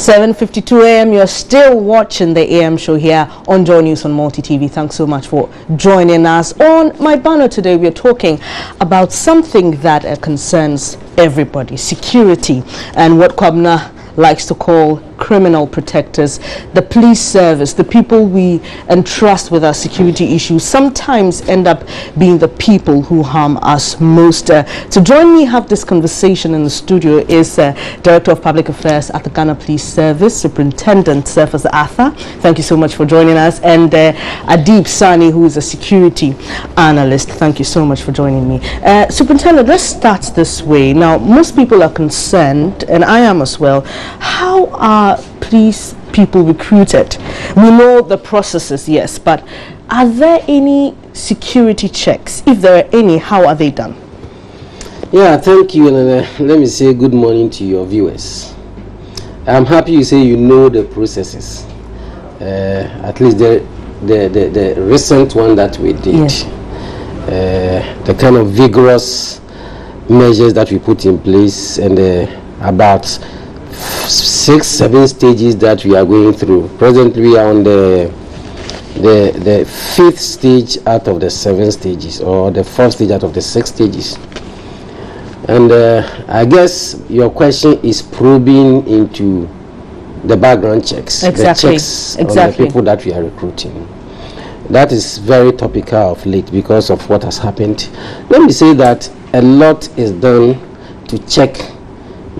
7:52 a.m. You're still watching the AM show here on Joy News on Multi TV. Thanks so much for joining us. On my banner today, we're talking about something that concerns everybody: security, and what Kwabna likes to call criminal protectors. The police service, the people we entrust with our security issues, sometimes end up being the people who harm us most. To join me have this conversation in the studio is Director of Public Affairs at the Ghana Police Service, Superintendent Surface Arthur. Thank you so much for joining us. And Adib Sani, who is a security analyst. Thank you so much for joining me. Superintendent, let's start this way. Now, most people are concerned, and I am as well. How are police people recruited? We know the processes, yes, but are there any security checks? If there are any, how are they done? Yeah, thank you, and let me say good morning to your viewers. I'm happy you say you know the processes, at least the recent one that we did, yes. The kind of vigorous measures that we put in place, and about 6-7 stages that we are going through. Presently we are on the 5th stage out of the 7 stages, or the 4th stage out of the 6 stages. And I guess your question is probing into the background checks, exactly. The checks on the people that we are recruiting. That is very topical of late because of what has happened. Let me say that a lot is done to check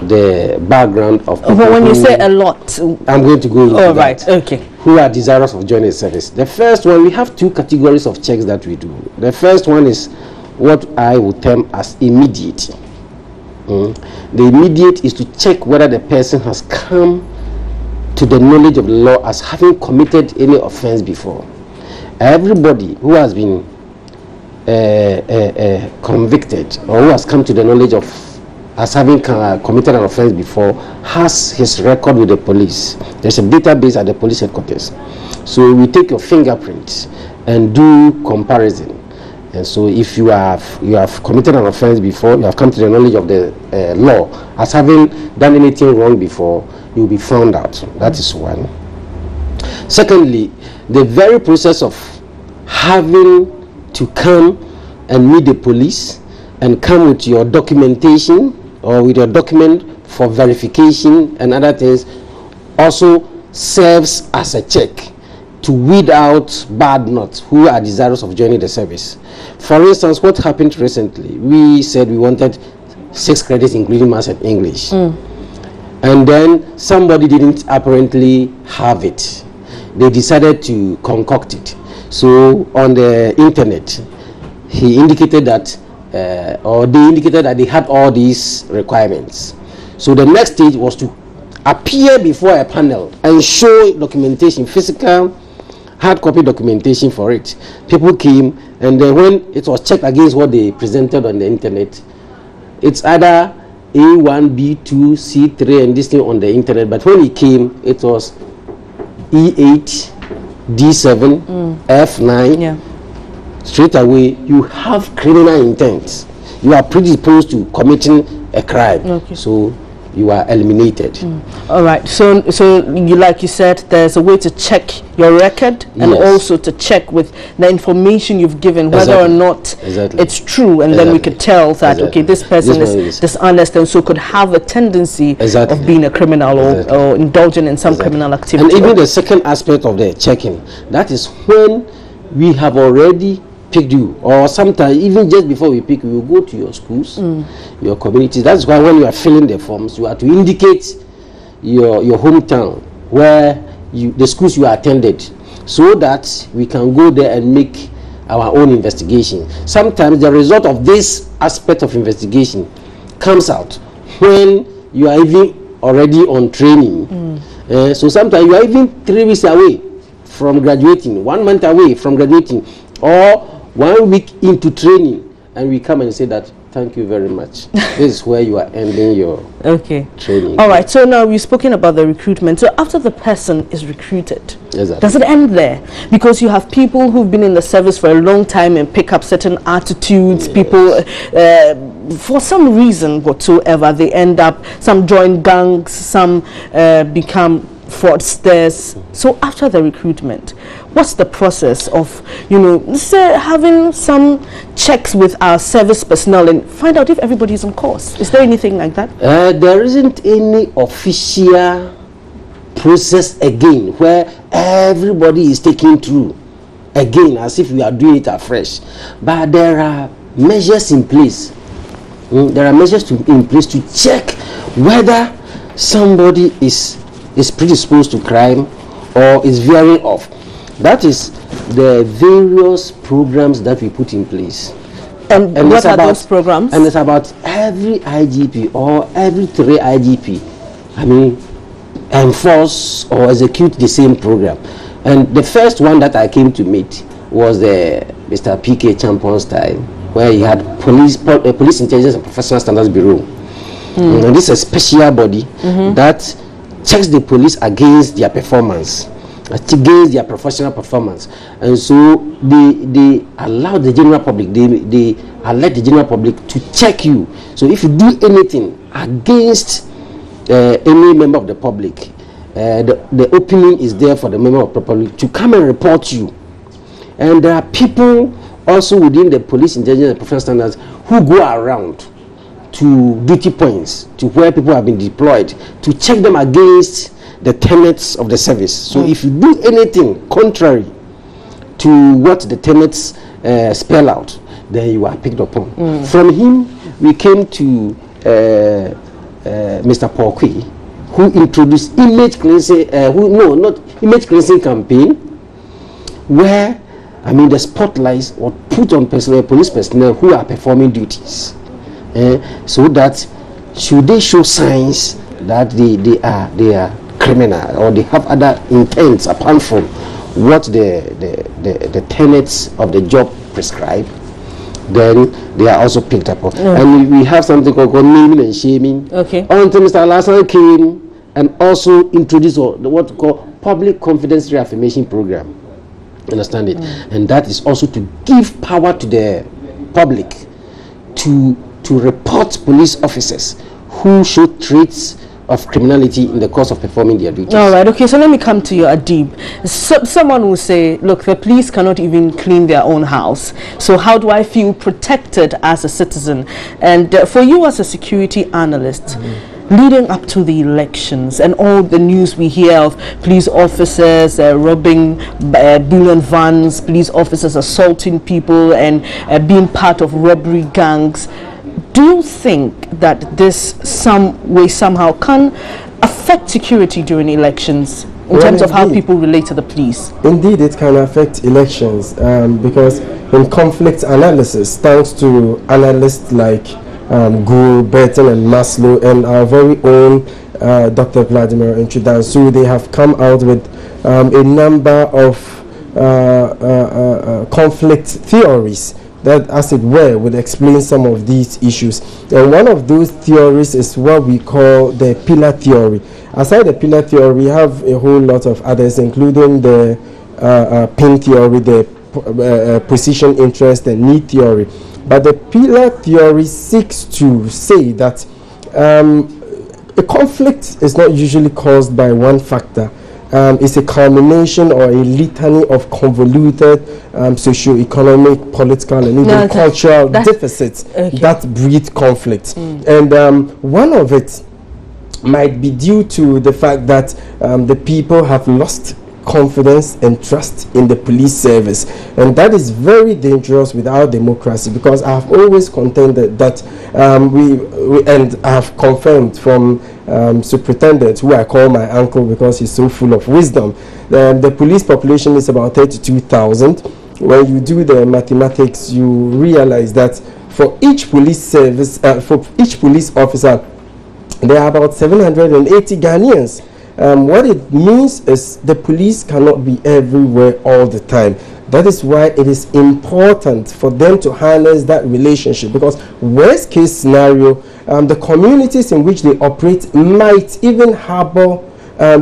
the background of people. But when you say a lot, I'm going to go into that. Right, okay. Who are desirous of joining the service. The first one, we have 2 categories of checks that we do. The first one is what I would term as immediate. The immediate is to check whether the person has come to the knowledge of the law as having committed any offense before. Everybody who has been convicted, or who has come to the knowledge of as having committed an offense before, has his record with the police. There's a database at the police headquarters. So we take your fingerprints and do comparison. And so if you have committed an offense before, you have come to the knowledge of the law as having done anything wrong before, you'll be found out. That is one. Secondly, the very process of having to come and meet the police and come with your documentation or with your document for verification and other things also serves as a check to weed out bad nuts who are desirous of joining the service. For instance, what happened recently, we said we wanted 6 credits including maths and English, and then somebody didn't apparently have it. They decided to concoct it. So on the internet he indicated that or they indicated that they had all these requirements. So the next stage was to appear before a panel and show documentation, physical hard copy documentation for it. People came, and then when it was checked against what they presented on the internet, it's either A1, B2, C3 and this thing on the internet, but when it came it was E8, D7, F9. Yeah. Straight away you have criminal intent. You are predisposed to committing a crime. Okay. So you are eliminated. All right. So you, like you said, there's a way to check your record, and also to check with the information you've given whether or not it's true, and then we could tell that okay, this person is dishonest and so could have a tendency of being a criminal or indulging in some criminal activity. And even the second aspect of the checking, that is when we have already picked you, or sometimes even just before we pick you, we will go to your schools, your communities. That's why when you are filling the forms, you have to indicate your hometown, where the schools you attended, so that we can go there and make our own investigation. Sometimes the result of this aspect of investigation comes out when you are even already on training. So sometimes you are even 3 weeks away from graduating, 1 month away from graduating, or 1 week into training, and we come and say that Thank you very much. This is where you are ending your training. All right. So now we've spoken about the recruitment. So after the person is recruited, does it end there? Because you have people who've been in the service for a long time and pick up certain attitudes. People, for some reason whatsoever, they end up, some join gangs, some become fraudsters. So after the recruitment, what's the process of, say, having some checks with our service personnel and find out if everybody is on course? Is there anything like that? There isn't any official process again where everybody is taken through again as if we are doing it afresh. But there are measures in place. There are measures in place to check whether somebody is predisposed to crime or is veering off. That is the various programs that we put in place. And what are those programs? And it's about every IGP or every 3 IGP, enforce or execute the same program. And the first one that I came to meet was the Mr. PK Champion style, where he had Police Intelligence and Professional Standards Bureau. And this is a special body that checks the police against their performance, against their professional performance. And so they allow the general public, they alert the general public to check you. So if you do anything against any member of the public, the opening is there for the member of the public to come and report you. And there are people also within the Police Intelligence and Professional Standards who go around to duty points, to where people have been deployed, to check them against the tenets of the service. So if you do anything contrary to what the tenets spell out, then you are picked upon. From him, we came to Mr. Paul Kwe, who introduced image cleansing, image cleansing campaign, where the spotlights were put on police personnel who are performing duties. So that should they show signs that they are criminal or they have other intents apart from what the tenets of the job prescribe, then they are also picked up on. And we have something called naming and shaming. Until Mr. Alasan came and also introduced what we call public confidence reaffirmation program. Understand it? And that is also to give power to the public to report police officers who show traits of criminality in the course of performing their duties. All right, okay, so let me come to you, Adib. Someone will say, look, the police cannot even clean their own house. So how do I feel protected as a citizen? And for you as a security analyst, leading up to the elections and all the news we hear of police officers robbing bullion vans, police officers assaulting people and being part of robbery gangs, do you think that this somehow can affect security during elections in terms of how people relate to the police? Indeed, it can affect elections because in conflict analysis, thanks to analysts like Gould, Burton and Maslow and our very own Dr. Vladimir Nchudansu, they have come out with a number of conflict theories that, as it were, would explain some of these issues. And one of those theories is what we call the pillar theory. Aside the pillar theory, we have a whole lot of others, including the pin theory, the position, interest, and need theory. But the pillar theory seeks to say that a conflict is not usually caused by one factor. It's a culmination or a litany of convoluted socio-economic, political, and even cultural deficits that breed conflict. And one of it might be due to the fact that the people have lost confidence and trust in the police service, and that is very dangerous with our democracy, because I have always contended that we and I have confirmed from Superintendent, who I call my uncle because he's so full of wisdom, the police population is about 32,000. When you do the mathematics, you realize that for each police service, for each police officer, there are about 780 Ghanaians. What it means is the police cannot be everywhere all the time. That is why it is important for them to harness that relationship, because worst case scenario, the communities in which they operate might even harbor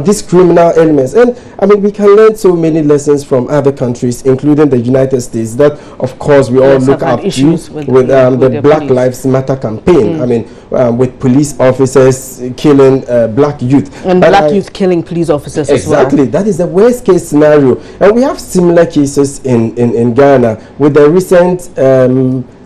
these criminal elements. And I mean, we can learn so many lessons from other countries, including the United States, that of course we all look up to, with the Black police. Lives Matter campaign. I mean, with police officers killing black youth. And black youth killing police officers as well. Exactly, that is the worst case scenario. And we have similar cases in Ghana with the recent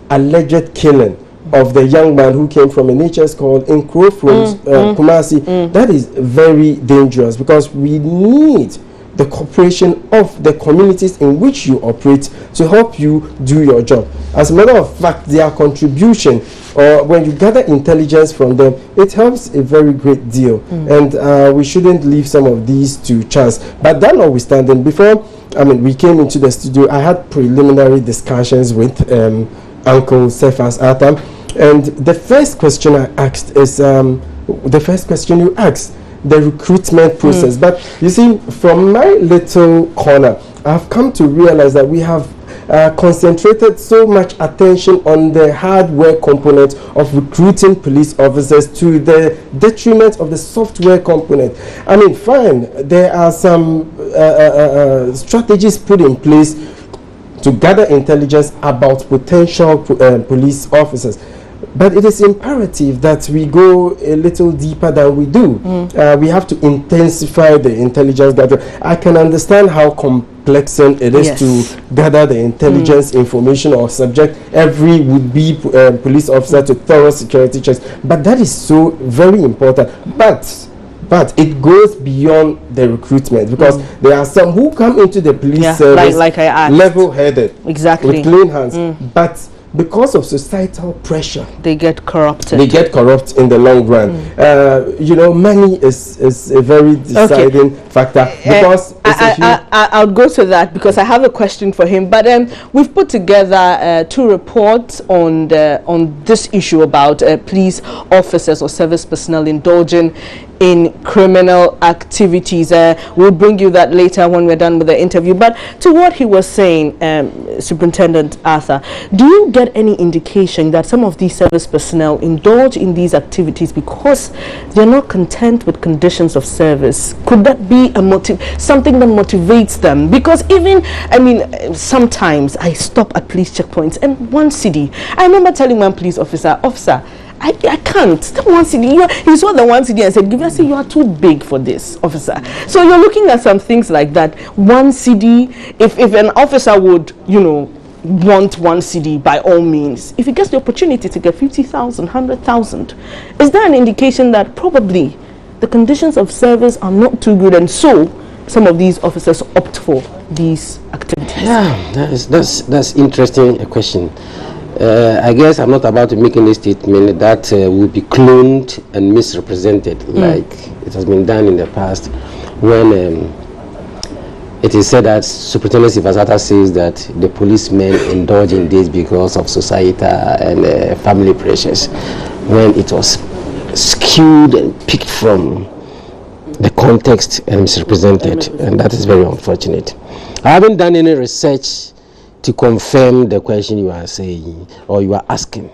alleged killing of the young man who came from a nature school in Krofro, Kumasi. That is very dangerous, because we need the cooperation of the communities in which you operate to help you do your job. As a matter of fact, their contribution, or when you gather intelligence from them, it helps a very great deal. And we shouldn't leave some of these to chance. But that notwithstanding, before we came into the studio, I had preliminary discussions with Uncle Cephas Atam. And the first question I asked is the first question you asked, the recruitment process. But you see, from my little corner, I've come to realize that we have concentrated so much attention on the hardware component of recruiting police officers to the detriment of the software component. I mean, fine, there are some strategies put in place to gather intelligence about potential police officers. But it is imperative that we go a little deeper than we do. We have to intensify the intelligence gathering. I can understand how complexing it is to gather the intelligence information or subject every would-be police officer to thorough security checks. But that is so very important. But it goes beyond the recruitment, because there are some who come into the police service like I asked, level-headed, exactly, with clean hands. But because of societal pressure, they get corrupted. They get corrupt in the long run. You know, money is a very deciding factor. Because I'll go to that, because I have a question for him. But we've put together 2 reports on this issue about police officers or service personnel indulging in criminal activities. We'll bring you that later when we're done with the interview. But to what he was saying, Superintendent Arthur, do you get any indication that some of these service personnel indulge in these activities because they're not content with conditions of service? Could that be something that motivates them? Because even, I mean, sometimes I stop at police checkpoints and 1 cedi. I remember telling one police officer, I can't. That 1 cedi. He saw the 1 cedi and said, "Give us, you are too big for this, officer." So you're looking at some things like that. 1 cedi. If an officer would, want 1 cedi, by all means, if he gets the opportunity to get 50,000, 100,000, is that an indication that probably the conditions of service are not too good, and so some of these officers opt for these activities? Yeah, that's interesting question. I guess I'm not about to make any statement that will be cloned and misrepresented like it has been done in the past, when it is said that Superintendent Sifasata says that the policemen indulge in this because of societal and family pressures, when it was skewed and picked from the context and misrepresented, and that is very unfortunate. I haven't done any research to confirm the question you are saying or you are asking,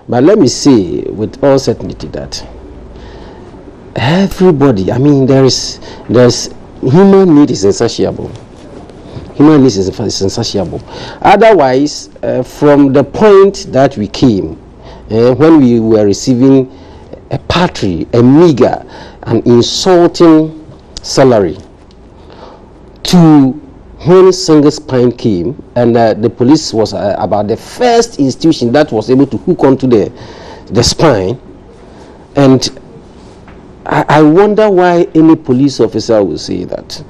but let me say with all certainty that everybody, I mean, there's human need is insatiable. Human need is insatiable. Otherwise, from the point that we came, when we were receiving a paltry, a meager, an insulting salary, to when Single Spine came, and the police was about the first institution that was able to hook onto the spine, and I wonder why any police officer will say that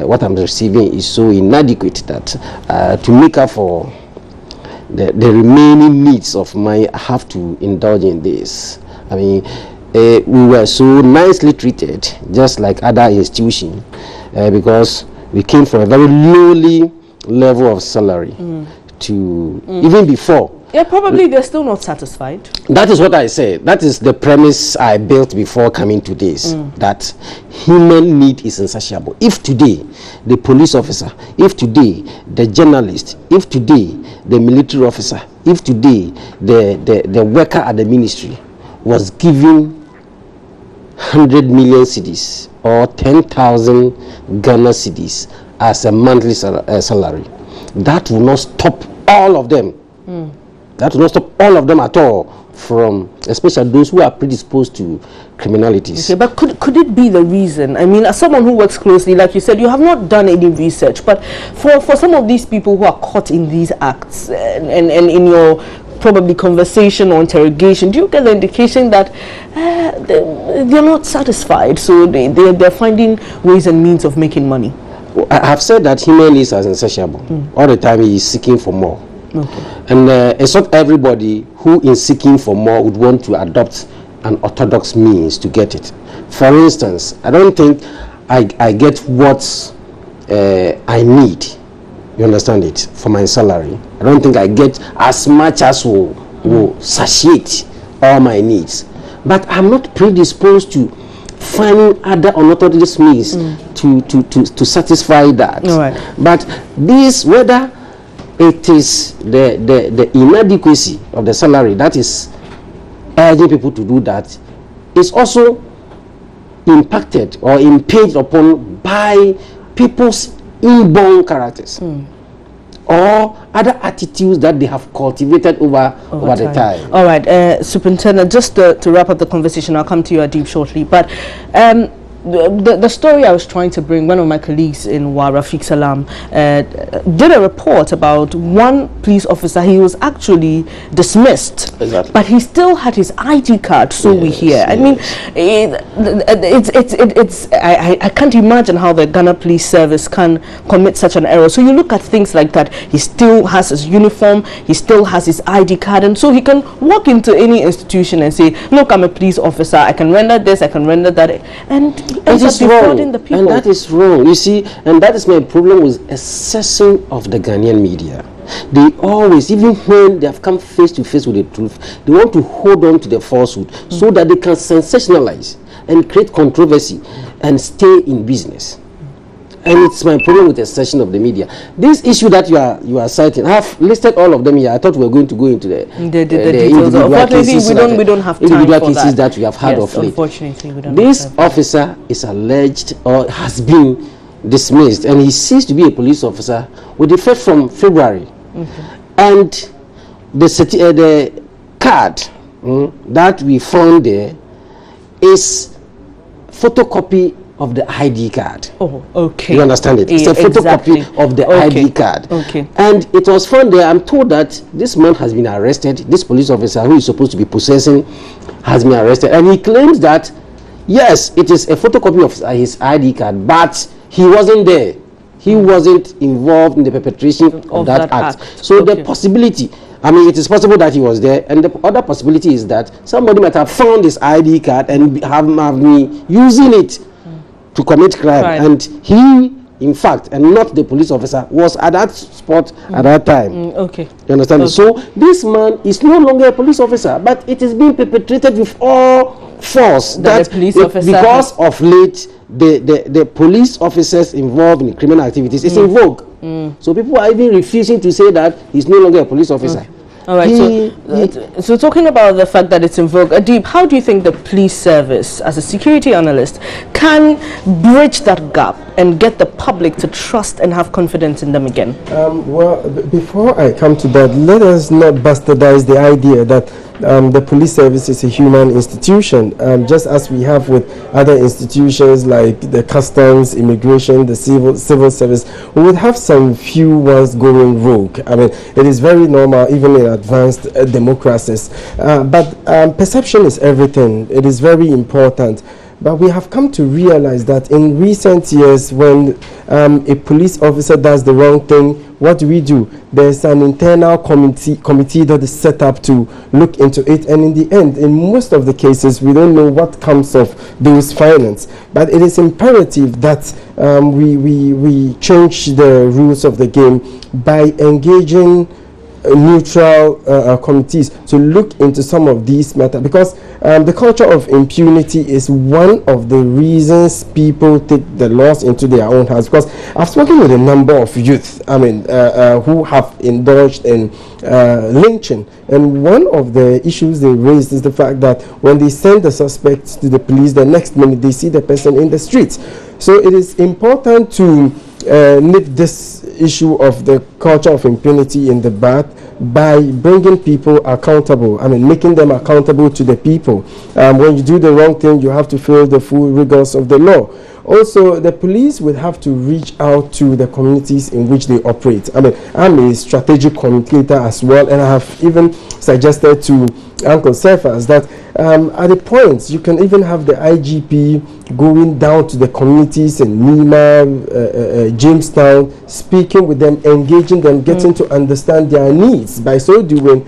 what I'm receiving is so inadequate that to make up for the remaining needs of mine, I have to indulge in this. I mean, we were so nicely treated, just like other institutions, because we came from a very lowly level of salary even before. Yeah, probably they're still not satisfied. That is what I say. That is the premise I built before coming to this, that human need is insatiable. If today the police officer, if today the journalist, if today the military officer, if today the worker at the ministry was given 100 million cedis or 10,000 Ghana cedis as a monthly salary, that will not stop all of them. That will not stop all of them at all, from especially those who are predisposed to criminalities. Okay, but could it be the reason? I mean, as someone who works closely, like you said, you have not done any research, but for some of these people who are caught in these acts, and in your probably conversation or interrogation, do you get the indication that they're not satisfied, so they're finding ways and means of making money? Well, I have said that human needs are insatiable. All the time he is seeking for more. Okay. And it's not everybody who is seeking for more would want to adopt an orthodox means to get it. For instance, I don't think I get what I need, you understand it, for my salary. I don't think I get as much as will satiate all my needs. But I'm not predisposed to finding other unorthodox means to satisfy that. All right. But this, whether it is the inadequacy of the salary that is urging people to do that, is also impacted or impinged upon by people's inborn characters or other attitudes that they have cultivated over the time. All right, Superintendent, just to wrap up the conversation, I'll come to you, Adib, shortly, but the story I was trying to bring, one of my colleagues in WA, Rafiq Salam, did a report about one police officer. He was actually dismissed, but he still had his ID card, so we hear. I mean, I can't imagine how the Ghana Police Service can commit such an error. So you look at things like that, he still has his uniform, he still has his ID card, and so he can walk into any institution and say, look, I'm a police officer, I can render this, I can render that, and it is wrong, and that is wrong. You see, and that is my problem with a section of the Ghanaian media. They always, even when they have come face to face with the truth, they want to hold on to the falsehood so that they can sensationalize and create controversy and stay in business. And it's my problem with the section of the media. This issue that you are citing, I have listed all of them here. I thought we were going to go into the details. Unfortunately, we don't have time individual for cases that we have had of late. Unfortunately, we don't. This officer is alleged or has been dismissed, and he ceased to be a police officer with effect from February. And the card that we found there is photocopy of the ID card. Oh, okay. You understand it? It's a photocopy of the ID card. Okay. And it was found there. I'm told that this man has been arrested. This police officer who is supposed to be possessing has been arrested. And he claims that, yes, it is a photocopy of his ID card, but he wasn't there. He wasn't involved in the perpetration of that act. So the possibility, I mean, it is possible that he was there, and the other possibility is that somebody might have found his ID card and have been using it to commit crime, and he, in fact, and not the police officer, was at that spot at that time. Okay. You understand? So this man is no longer a police officer, but it is being perpetrated with all force that police officer because of late the police officers involved in criminal activities is in vogue. So people are even refusing to say that he's no longer a police officer. All right, so talking about the fact that it's in vogue, Adib, how do you think the police service, as a security analyst, can bridge that gap and get the public to trust and have confidence in them again? Well, before I come to that, let us not bastardize the idea that the police service is a human institution, just as we have with other institutions like the customs, immigration, the civil service. We would have some few ones going rogue. I mean, it is very normal even in advanced democracies, but perception is everything. It is very important. But we have come to realize that in recent years, when a police officer does the wrong thing, what do? There's an internal committee that is set up to look into it, and in the end, in most of the cases, we don't know what comes of those findings. But it is imperative that we change the rules of the game by engaging neutral committees to look into some of these matters, because the culture of impunity is one of the reasons people take the laws into their own hands. Because I've spoken with a number of youth, who have indulged in lynching, and one of the issues they raised is the fact that when they send the suspects to the police, the next minute they see the person in the streets. So it is important to nip this issue of the culture of impunity in the bud by bringing people accountable. Making them accountable to the people. When you do the wrong thing, you have to feel the full rigors of the law. Also, the police would have to reach out to the communities in which they operate. I'm a strategic communicator as well, and I have even suggested to Uncle Cephas that at the points you can even have the IGP going down to the communities in Nima, Jamestown, speaking with them, engaging them, getting to understand their needs. By so doing,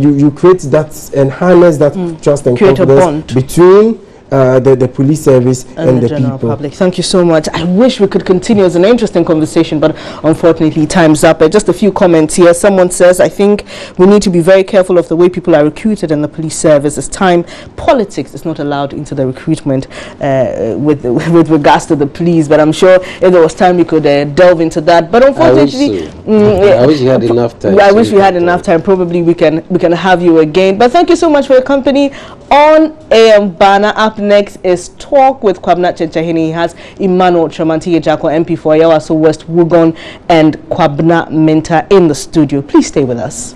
you create that and harness that trust and confidence between the police service and the general people. Public. Thank you so much. I wish we could continue. It's an interesting conversation, but unfortunately time's up. Just a few comments here. Someone says, I think we need to be very careful of the way people are recruited in the police service. It's time politics is not allowed into the recruitment with regards to the police, but I'm sure if there was time we could delve into that. But unfortunately, I wish we had enough time. I wish we had enough time. Probably we can have you again. But thank you so much for your company on AM Banner. Up next is Talk with Kwabena Chenchahini. He has Emmanuel Tramanti Ejako, MP for Ayawaso West Wugon, and Kwabena Minta in the studio. Please stay with us.